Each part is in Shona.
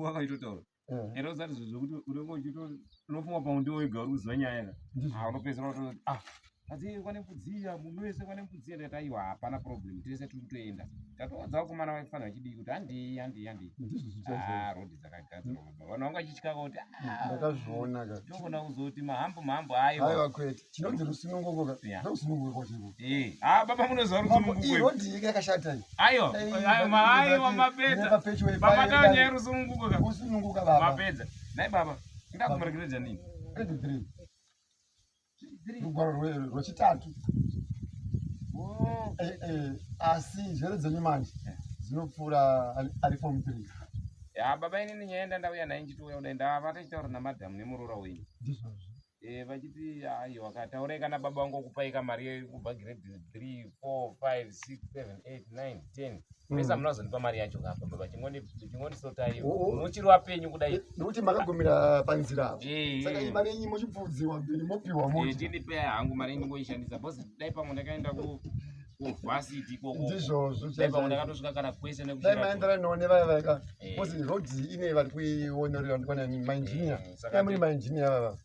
wakaitotaura ero zati zvokuti unofunga paundi wega uziva nyaya unopedzisira kuti asi kwane mbudziya munhu wese kwane mbudziya ndati aiwa hapana problem tese tiri kutoenda tatoudza vakomana vaifanira vachidii kuti handii rodi dzakagadzirwa baba vanhu vanga vachityaka kuti ndakazviona ka togona kuzoti mahambo aiwa kwete chinonzi rusununguko ndorusununguko chiko baba munoziva rusununguko rodi yakashata aiwa mapedza baba tanyaya rusununguko ka rusununguko baba mapedza nai baba ndakumarekeredza nini 3 rugwaro rwechitatu asi njere dzenyu manje dzinopfuura ari form 3 baba inini nyaya ndandauya naye nchitouya kudai ndava tichitaura namadhamu nemuroora wenyu vachiti aiwa kataurai kana baba vangu okupai kamari yekubva grade 3 4 5 6 7 8 9 10 mesa munazondipa mari yacho kapa baba chingonisotai muchiri wapenyu kudai nokuti makagumira panzira apo saka mari yenyu mochibvudziwa mberi mopiwa moto tindipe hangu mari yenyu ngoishandisa bhosi dai pamwe ndakaenda kuvhasiti ndizvozvo dai pamwe ndakatosvika kana kwese dai maendera none vaya vaika bhosi rodhi ine vari kuionerera ndikona mainjiniya dai muri mainjiniya vava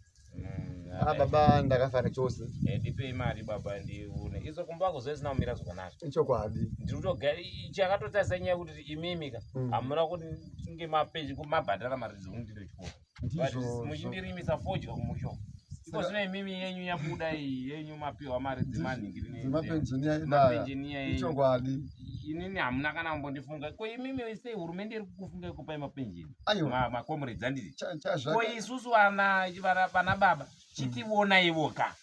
baba ndakafara chose ndipei mari baba ndiune izo kumba kuzoisina kumira zvakanaka ichokwadi ndirikutogara chakatotarisa nyaya kuti imimika hamuna kuti tinge mapeji kumabhadhara mari dzekundiro chikoro muchindirimisa fodya kumusho iko zvino imimi yenyu yabuda iyi yenyu mapiwa mari dzemapenjiniya ichokwadi inini hamuna kana kumbondifunga ko imimi sei hurumende iri kufunga kupai mapenjini makomrades anditi ko isusu vana baba chitiwonaiwo ka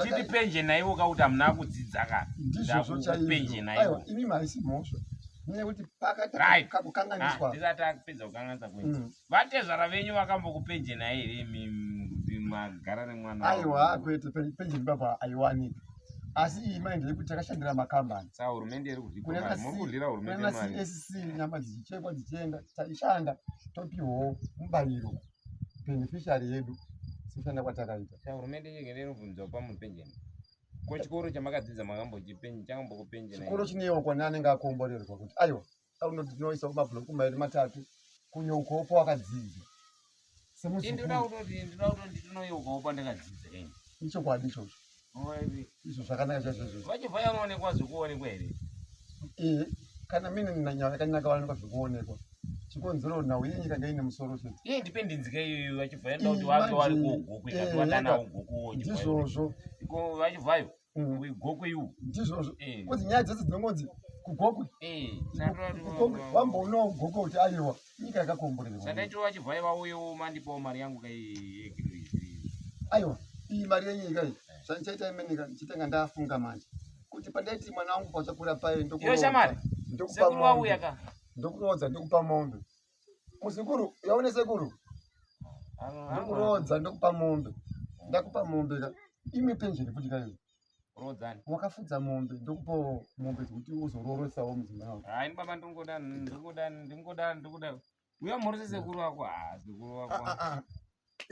chitipenjenaiwo ka kuti hamuna kudzidza ka ndakupenjenaiwo imi maisi mhosva nyaya kuti pakatikakukanganiswa ndisati akupedza kukanganisa kwenyu vatezvara venyu vakambokupenjenai here magara nemwana aiwa kwete penjeni baba aiwanika asi iyi maende yekuti takashandira makambani saka hurumende iri kuzvikudlira hurumende mari CSC nyama dzichichekwa dzichienda taishanda topiwawo mubariro beneficiary yedu sekushanda kwatakaita saka hurumende yegere inobvunza kupa munhu penjeni ko chikoro chamakadzidza chakambokupenjena chikoro chinewo kwane anenge akomborerwa kuti aiwa aunoti tinoisa kumabhuloku mairi matatu kunyeukawo wakadzidza ndinoda kutoti ndinoyeukawo pandakadzidza kenyi ichokwadi ichocho izvo zvakanaka chaizvozvo vachibva yanoonekwa zvikuonekwa here kana mine nyaya yakanaka vaonekwa zvikuonekwa chikonzero nhau yenyika ngaine musoro chete ndipe ndinzika iyoyo vachibva yanoda kuti vave vari kugoku ikati vatanawo gokuwo ndizvozvo vachibvayo goku iwu ndizvozvo kuti nyaya dzese dzinongonzi kugoku vamboonawo goku kuti aiwa nyika yakakomborerwa sandaitiro vachibvayo vauyewo mandipawo mari yangu aiwa iyi mari yenyika iyi zvandichaita imenika ndichitenga ndafunga manje kuti pandaiti mwana wangu pachakura paye ndokurodza ndokupa mombe muzukuru yaone sekuru ndokurodza ndokupa mombe ndakupa mombe ka ime penjeni futi kayo wakafudza mombe ndokupawo mombe dzekuti uzororosawo mudzimai wako ini baba ndingoda uya murisi sekuru wako sekuru wako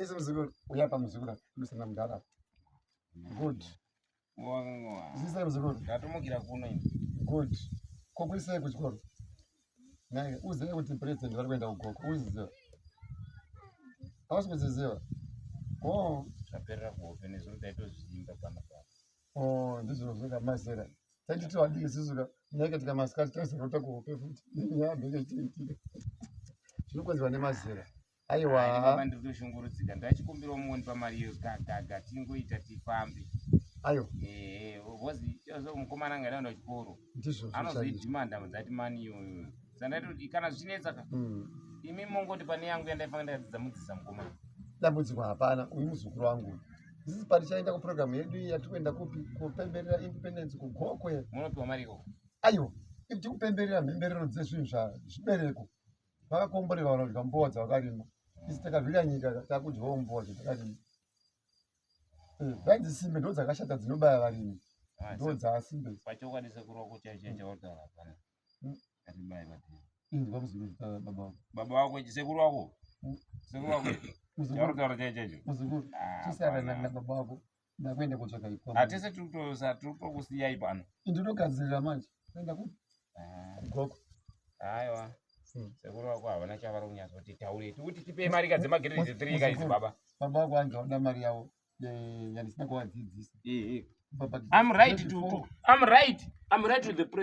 isi muzukuru uya pamuzukuru lusana mudhara good zvisai muzukuru ndatomukira kuno ini good kokuisei kuchikoro naye uzive kuti president vari kuenda kugoko uziziva hausi kuziziva zvaperera kuhope nezvo taitozviimba panapa ndizvozvoka mazera taititi wadii isusuka nyaya katika masikati taizorota kuhope futi yabeke chitaitika zvinokonzerwa nemazera aiwa ndiri kutoshungurudzika ndachikumbirawo muonipa mari iyo gaga tingoita tifambe aiwa hozi mukomana anga ndaenda kuchikoro anozoidhimanda dzati mani iyoyo zandaiti kana zvichinetsa ka imi mongoti pane yangu yandaifanga ndakadzidza mudzidzisa mukomana dambudziko hapana uyu muzukuru wangu isisi pari chaenda kupurogiramu yedu yatikuenda kupi kupemberera independence kugokwe munopiwa mari ikoko aiwa iti kupemberera mhemberero dzezvinhu zvibereko vakakomborerwa vana kudya mbowa dzavakarima isi takavhira nyika takudyawo mbowa dzatakarima dzadzisimbe ndo dzakashata dzinobaya varimi ndo dzaasimbe pachokwadi sekuru wako chaichachautaura hapana atibaye patii baba wako sekuru wako chaurutaura chaichacho muzukuru chisarana baba wako ndakuenda kutsvaka iko hatese tirikusiyai pano ndinogadzirira manje enda ku goko aiwa sekuru wako havana chavari kunyazoti taure kuti tipe mari kadzemagiredhi 3 kaizi baba. Baba wako angauda mari yawo yandisina kuvadzidzisa. I'm right to the president.